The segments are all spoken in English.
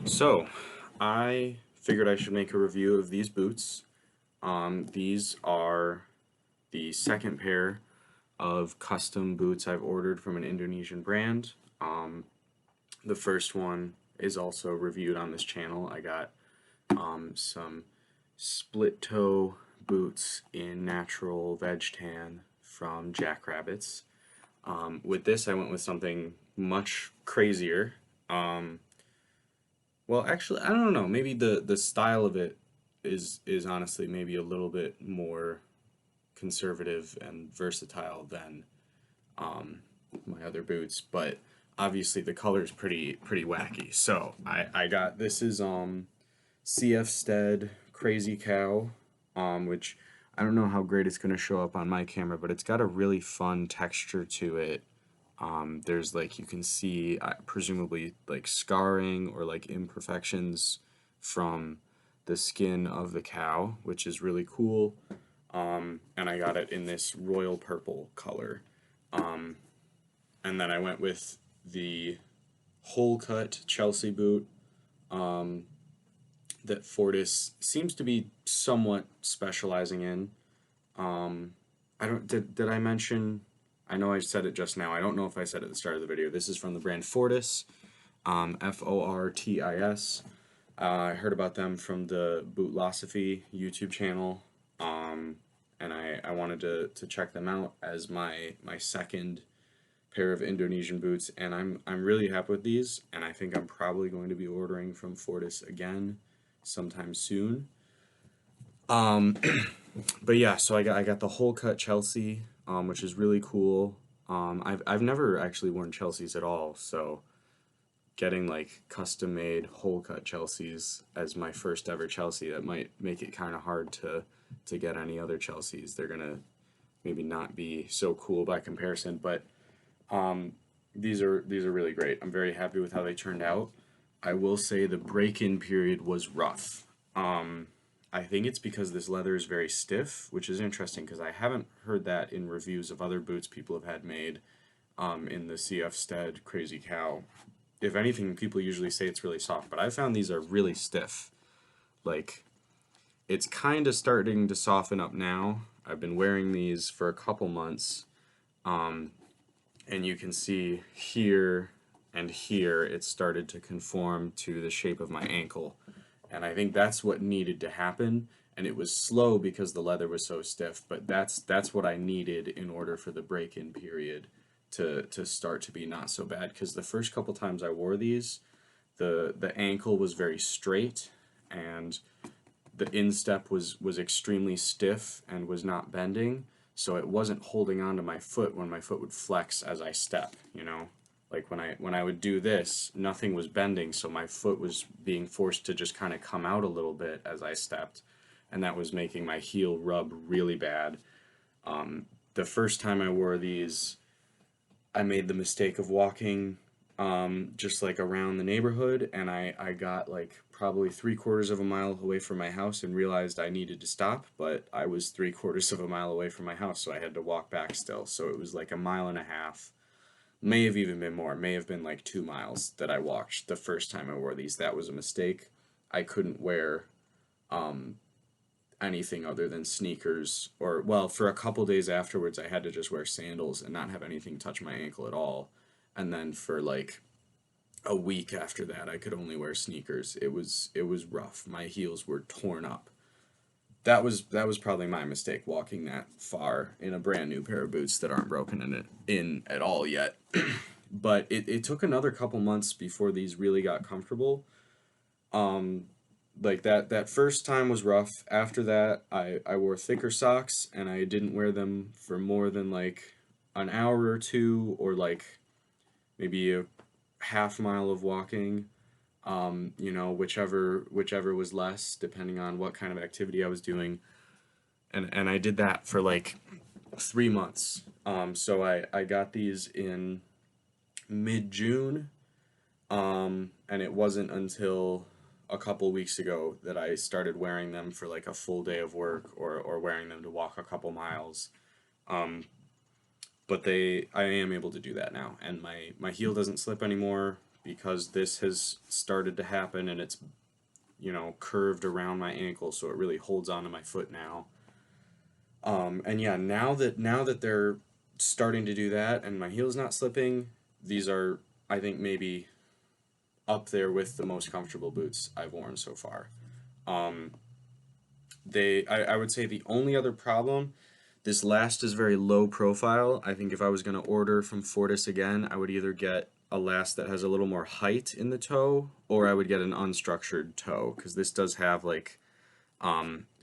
So, I figured I should make a review of these boots. These are the second pair of custom boots I've ordered from an Indonesian brand. The first one is also reviewed on this channel. I got some split toe boots in natural veg tan from Jackrabbits. With this, I went with something much crazier. Um, Well, actually, I don't know. Maybe the style of it is honestly maybe a little bit more conservative and versatile than my other boots, but obviously the color is pretty wacky. So I got this is CF Stead Crazy Cow, which I don't know how great it's gonna show up on my camera, but it's got a really fun texture to it. There's like you can see presumably like scarring or like imperfections from the skin of the cow, which is really cool. And I got it in this royal purple color. And then I went with the Wholecut Chelsea boot that Fortis seems to be somewhat specializing in. I don't did I mention? I know I said it just now. I don't know if I said it at the start of the video. This is from the brand Fortis, Fortis. I heard about them from the Bootlosophy YouTube channel, and I wanted to check them out as my second pair of Indonesian boots, and I'm really happy with these, and I think I'm probably going to be ordering from Fortis again sometime soon. Um, but yeah, so I got the Wholecut Chelsea, which is really cool. I've never actually worn Chelseas at all, so getting like custom made Wholecut Chelseas as my first ever Chelsea, that might make it kind of hard to get any other Chelseas. They're gonna maybe not be so cool by comparison, but these are really great. I'm very happy with how they turned out. I will say the break-in period was rough. I think it's because this leather is very stiff, which is interesting because I haven't heard that in reviews of other boots people have had made in the CF Stead Crazy Cow. If anything, people usually say it's really soft, but I found these are really stiff. Like, it's kind of starting to soften up now. I've been wearing these for a couple months, and you can see here and here it started to conform to the shape of my ankle. And I think that's what needed to happen. And it was slow because the leather was so stiff, but that's what I needed in order for the break-in period to start to be not so bad. Because the first couple times I wore these, the ankle was very straight, and the instep was extremely stiff and was not bending, so it wasn't holding onto my foot when my foot would flex as I step, you know? Like when I would do this, nothing was bending, so my foot was being forced to just kind of come out a little bit as I stepped, and that was making my heel rub really bad. The first time I wore these, I made the mistake of walking just like around the neighborhood, and I got like probably 3/4 of a mile away from my house and realized I needed to stop, but I was 3/4 of a mile away from my house, so I had to walk back still. So it was like a mile and a half, may have even been more, may have been like 2 miles that I walked the first time I wore these. That was a mistake. I couldn't wear anything other than sneakers, or well, for a couple days afterwards I had to just wear sandals and not have anything touch my ankle at all. And then for like a week after that I could only wear sneakers. It was rough. My heels were torn up. That was probably my mistake, walking that far in a brand new pair of boots that aren't broken in at all yet. But it took another couple months before these really got comfortable. Like that first time was rough. After that, I wore thicker socks, and I didn't wear them for more than like an hour or two, or like maybe a half mile of walking. Whichever was less, depending on what kind of activity I was doing. And I did that for like 3 months. So I got these in mid-June, and it wasn't until a couple weeks ago that I started wearing them for like a full day of work, or wearing them to walk a couple miles. But I am able to do that now, and my heel doesn't slip anymore. because this has started to happen and it's, you know, curved around my ankle, so it really holds onto my foot now. And yeah, now that they're starting to do that and my heel's not slipping, these are, I think, maybe up there with the most comfortable boots I've worn so far. Um, I would say the only other problem, this last is very low profile. I think if I was going to order from Fortis again, I would either get a last that has a little more height in the toe, or I would get an unstructured toe, because this does have like,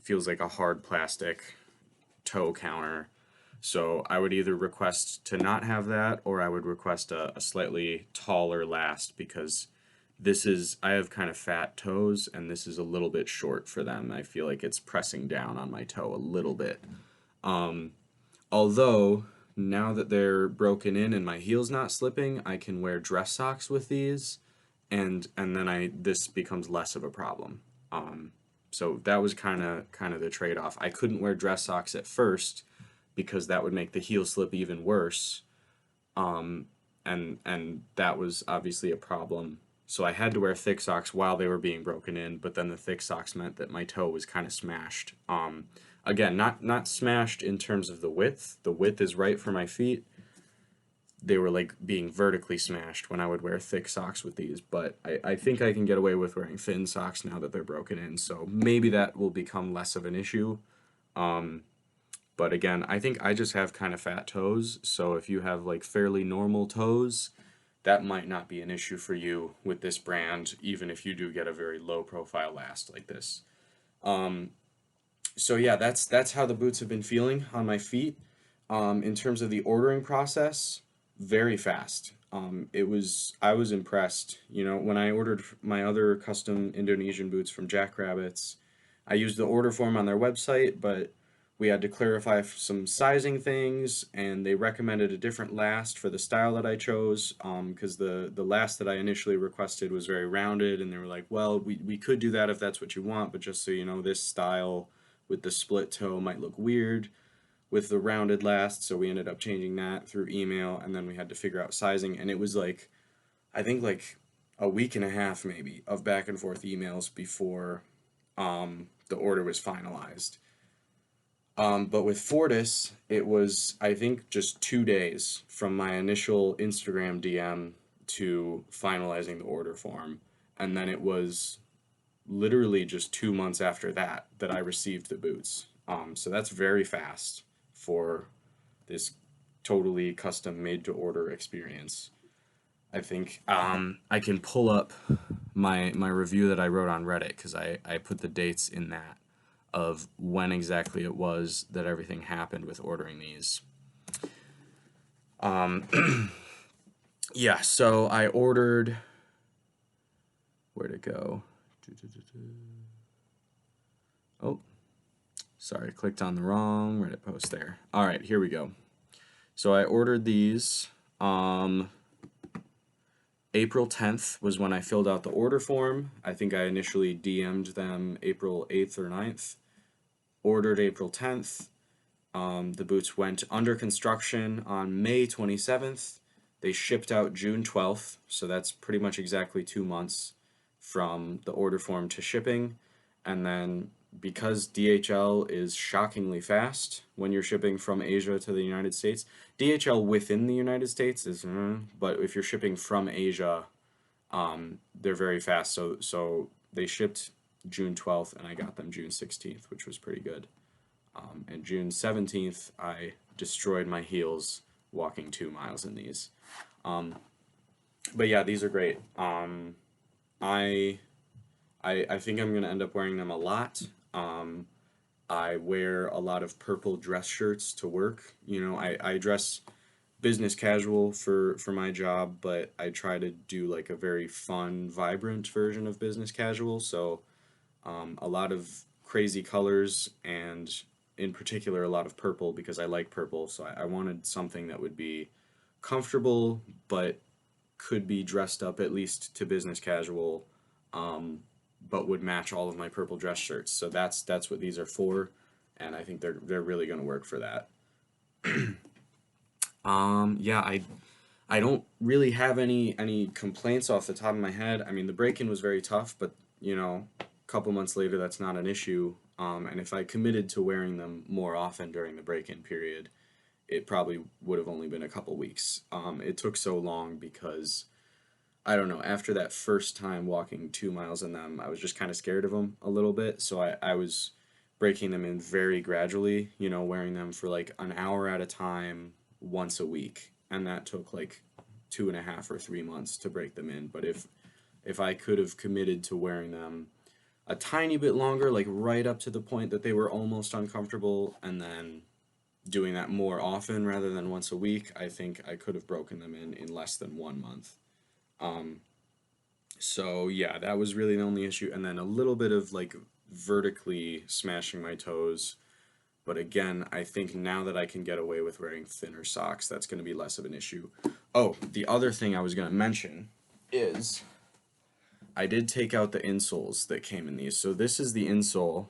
feels like a hard plastic toe counter. So I would either request to not have that, or I would request a slightly taller last, because I have kind of fat toes, and this is a little bit short for them. I feel like it's pressing down on my toe a little bit. Although, now that they're broken in and my heel's not slipping, I can wear dress socks with these, and then this becomes less of a problem. So that was kind of the trade-off. I couldn't wear dress socks at first because that would make the heel slip even worse. And that was obviously a problem. So I had to wear thick socks while they were being broken in, but then the thick socks meant that my toe was kind of smashed. Again, not smashed in terms of the width. The width is right for my feet. They were like being vertically smashed when I would wear thick socks with these, but I think I can get away with wearing thin socks now that they're broken in, so maybe that will become less of an issue. But again, I think I just have kind of fat toes, so if you have like fairly normal toes, that might not be an issue for you with this brand, even if you do get a very low profile last like this. So yeah, that's how the boots have been feeling on my feet. In terms of the ordering process, very fast. I was impressed. You know, when I ordered my other custom Indonesian boots from Jackrabbits, I used the order form on their website, but we had to clarify some sizing things, and they recommended a different last for the style that I chose, because the last that I initially requested was very rounded, and they were like, well, we could do that if that's what you want, but just so you know, this style with the split toe might look weird with the rounded last, so we ended up changing that through email, and then we had to figure out sizing, and it was like, I think like a week and a half maybe of back and forth emails before the order was finalized. But with Fortis, it was, I think, just 2 days from my initial Instagram DM to finalizing the order form, and then it was literally just 2 months after that that I received the boots. So that's very fast for this totally custom made to order experience. I think I can pull up my review that I wrote on Reddit, because I put the dates in that of when exactly it was that everything happened with ordering these. Yeah, so I ordered, where'd it go? Oh, sorry, clicked on the wrong Reddit post there. All right, here we go. So I ordered these. April 10th was when I filled out the order form. I think I initially DM'd them April 8th or 9th. Ordered April 10th. The boots went under construction on May 27th. They shipped out June 12th, so that's pretty much exactly 2 months from the order form to shipping. And then because DHL is shockingly fast when you're shipping from Asia to the United States, DHL within the United States is, but if you're shipping from Asia, they're very fast. So they shipped June 12th, and I got them June 16th, which was pretty good. And June 17th, I destroyed my heels walking 2 miles in these. But yeah, these are great. I think I'm going to end up wearing them a lot. I wear a lot of purple dress shirts to work. You know, I dress business casual for my job, but I try to do like a very fun, vibrant version of business casual. So a lot of crazy colors, and in particular a lot of purple, because I like purple. So I wanted something that would be comfortable, but could be dressed up at least to business casual, but would match all of my purple dress shirts. So that's what these are for, and I think they're really going to work for that. Yeah, I don't really have any complaints off the top of my head. I mean, the break-in was very tough, but a couple months later, that's not an issue. And if I committed to wearing them more often during the break-in period, it probably would have only been a couple weeks. It took so long because I don't know. After that first time walking 2 miles in them, I was just kind of scared of them a little bit. So I was breaking them in very gradually, wearing them for like an hour at a time once a week. And that took like 2.5 or 3 months to break them in. But if I could have committed to wearing them a tiny bit longer, like right up to the point that they were almost uncomfortable, and then doing that more often rather than once a week, I think I could have broken them in less than 1 month. Um, so yeah, that was really the only issue, and then a little bit of like vertically smashing my toes. But again, I think now that I can get away with wearing thinner socks, that's going to be less of an issue. Oh, the other thing I was going to mention is I did take out the insoles that came in these. So this is the insole.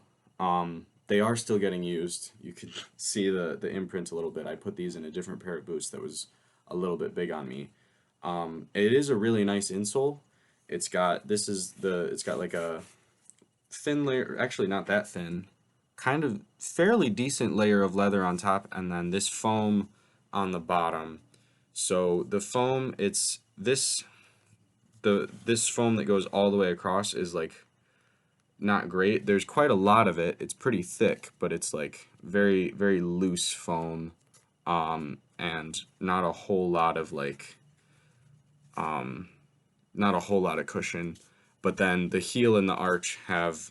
They are still getting used. You can see the imprint a little bit. I put these in a different pair of boots that was a little bit big on me. It is a really nice insole. It's got like a thin layer, actually not that thin, kind of fairly decent layer of leather on top, and then this foam on the bottom. So the foam, it's this foam that goes all the way across is like not great. There's quite a lot of it. It's pretty thick, but it's like very, very loose foam, and not a whole lot of like not a whole lot of cushion. But then the heel and the arch have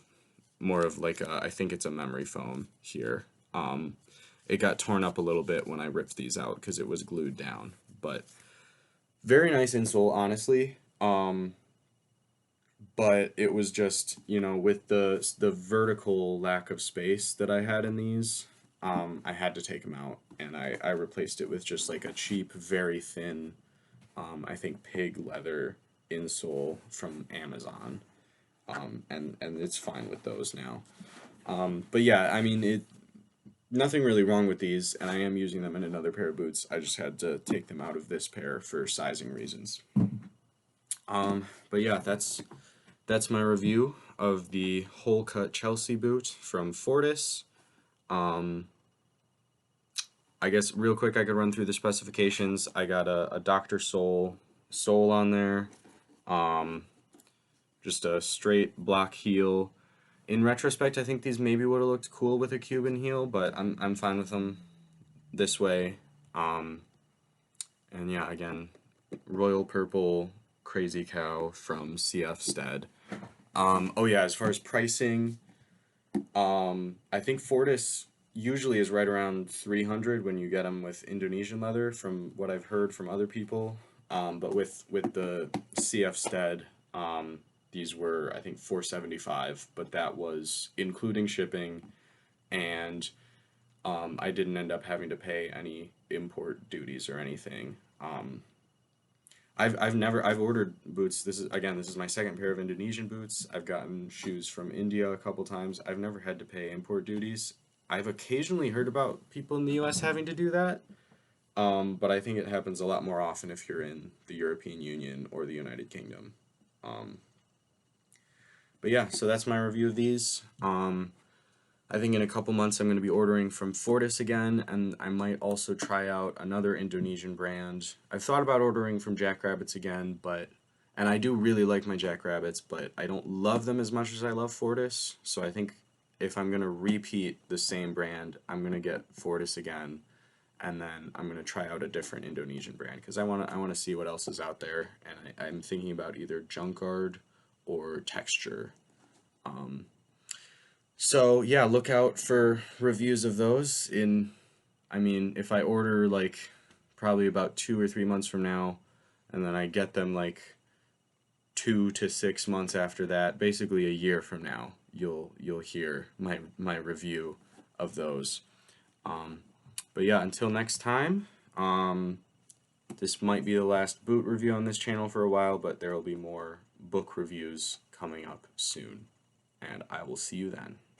more of like I think it's a memory foam here. It got torn up a little bit when I ripped these out because it was glued down. But very nice insole, honestly. But it was just, with the vertical lack of space that I had in these, I had to take them out, and I replaced it with just like a cheap, very thin, I think pig leather insole from Amazon, and it's fine with those now. But yeah, I mean nothing really wrong with these, and I am using them in another pair of boots. I just had to take them out of this pair for sizing reasons. But yeah, that's my review of the Wholecut Chelsea boot from Fortis. Um, I guess real quick I could run through the specifications. I got a Dr. sole on there. Um, just a straight block heel. In retrospect, I think these maybe would have looked cool with a Cuban heel, but I'm fine with them this way. Um, and yeah, again, royal purple crazy cow from CF Stead. Oh yeah, as far as pricing, I think Fortis usually is right around 300 when you get them with Indonesian leather, from what I've heard from other people. But with the CF Stead, these were I think 475, but that was including shipping, and I didn't end up having to pay any import duties or anything. I've ordered boots. This is my second pair of Indonesian boots. I've gotten shoes from India a couple times. I've never had to pay import duties. I've occasionally heard about people in the US having to do that, but I think it happens a lot more often if you're in the European Union or the United Kingdom. Um, but yeah, so that's my review of these. I think in a couple months I'm going to be ordering from Fortis again, and I might also try out another Indonesian brand. I've thought about ordering from Jackrabbits again, and I do really like my Jackrabbits, but I don't love them as much as I love Fortis. So I think if I'm going to repeat the same brand, I'm going to get Fortis again, and then I'm going to try out a different Indonesian brand because I want to see what else is out there, and I'm thinking about either Junkard or Texture. Um, so yeah, look out for reviews of those I mean, if I order like probably about 2 or 3 months from now, and then I get them like 2 to 6 months after that, basically a year from now, you'll hear my review of those. Um, but yeah, until next time, this might be the last boot review on this channel for a while, but there will be more book reviews coming up soon, and I will see you then.